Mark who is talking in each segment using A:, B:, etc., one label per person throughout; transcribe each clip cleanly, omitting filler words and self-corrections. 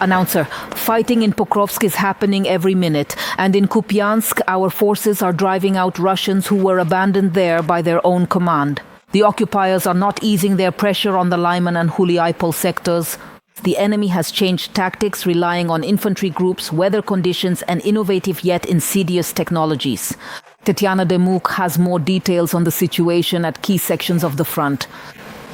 A: Announcer, fighting in Pokrovsk is happening every minute, and in Kupiansk, our forces are driving out Russians who were abandoned there by their own command. The occupiers are not easing their pressure on the Lyman and Huliaipol sectors. The enemy has changed tactics, relying on infantry groups, weather conditions, and innovative yet insidious technologies. Tatiana Demuk has more details on the situation at key sections of the front.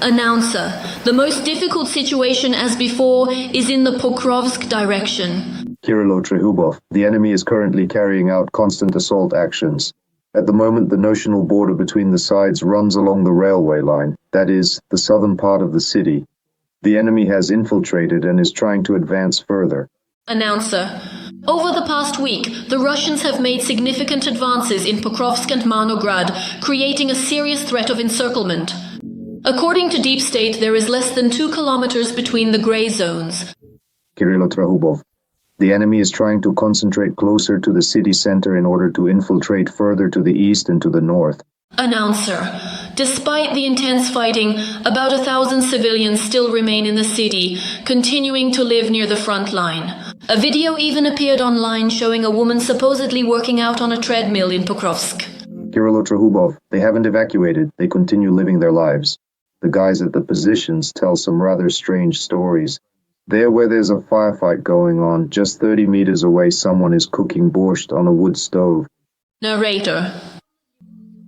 B: Announcer, the most difficult situation as before is in the Pokrovsk direction.
C: Kirilo Trehubov, the enemy is currently carrying out constant assault actions. At the moment, the notional border between the sides runs along the railway line, that is, the southern part of the city. The enemy has infiltrated and is trying to advance further.
B: Announcer, over the past week, the Russians have made significant advances in Pokrovsk and Marnograd, creating a serious threat of encirclement. According to Deep State, there is less than 2 kilometers between the gray zones.
C: Kirilo Trehubov, the enemy is trying to concentrate closer to the city center in order to infiltrate further to the east and to the north.
B: Announcer, despite the intense fighting, about 1,000 civilians still remain in the city, continuing to live near the front line. A video even appeared online showing a woman supposedly working out on a treadmill in Pokrovsk.
C: Kirilo Trehubov, they haven't evacuated, they continue living their lives. The guys at the positions tell some rather strange stories. There where there's a firefight going on, just 30 meters away someone is cooking borscht on a wood stove.
B: Narrator.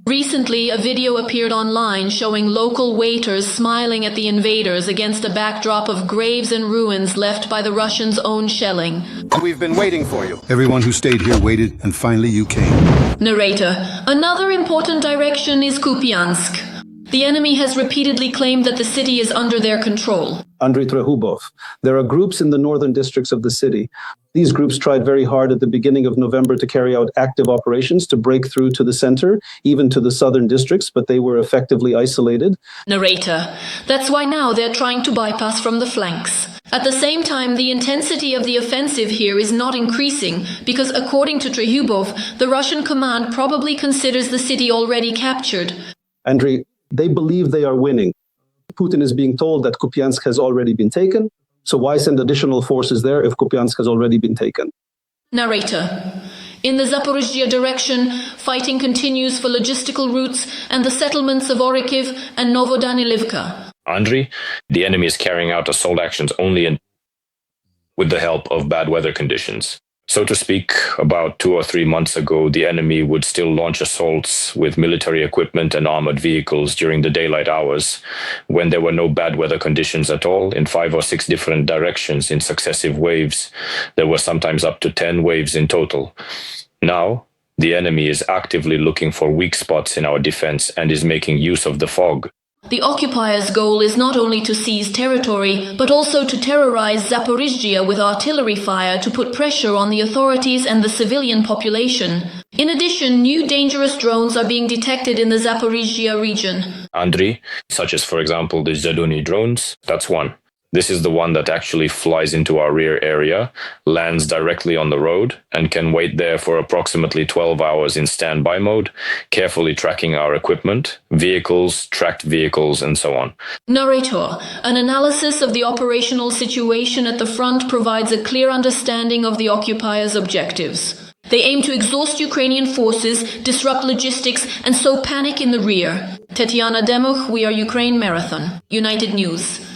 B: Recently, a video appeared online showing local waiters smiling at the invaders against a backdrop of graves and ruins left by the Russians' own shelling.
D: We've been waiting for you.
E: Everyone who stayed here waited, and finally you came.
B: Narrator. Another important direction is Kupiansk. The enemy has repeatedly claimed that the city is under their control.
F: Andrei Trehubov. There are groups in the northern districts of the city. These groups tried very hard at the beginning of November to carry out active operations to break through to the center, even to the southern districts, but they were effectively isolated.
B: Narrator. That's why now they're trying to bypass from the flanks. At the same time, the intensity of the offensive here is not increasing because, according to Trehubov, the Russian command probably considers the city already captured.
F: Andrei, they believe they are winning. Putin is being told that Kupiansk has already been taken, so why send additional forces there if Kupiansk has already been taken?
B: Narrator. In the Zaporizhzhia direction, fighting continues for logistical routes and the settlements of Orikhiv and Novodanilivka.
G: Andrei, the enemy is carrying out assault actions only with the help of bad weather conditions. So to speak, about 2 or 3 months ago, the enemy would still launch assaults with military equipment and armored vehicles during the daylight hours, when there were no bad weather conditions at all, in 5 or 6 different directions in successive waves. There were sometimes up to 10 waves in total. Now, the enemy is actively looking for weak spots in our defense and is making use of the fog.
B: The occupiers' goal is not only to seize territory, but also to terrorize Zaporizhzhia with artillery fire to put pressure on the authorities and the civilian population. In addition, new dangerous drones are being detected in the Zaporizhzhia region.
G: Andrei, such as, for example, the Zaduni drones, that's one. This is the one that actually flies into our rear area, lands directly on the road, and can wait there for approximately 12 hours in standby mode, carefully tracking our equipment, vehicles, tracked vehicles, and so on.
B: Narrator, an analysis of the operational situation at the front provides a clear understanding of the occupiers' objectives. They aim to exhaust Ukrainian forces, disrupt logistics, and sow panic in the rear. Tatiana Demuk, We Are Ukraine Marathon, United News.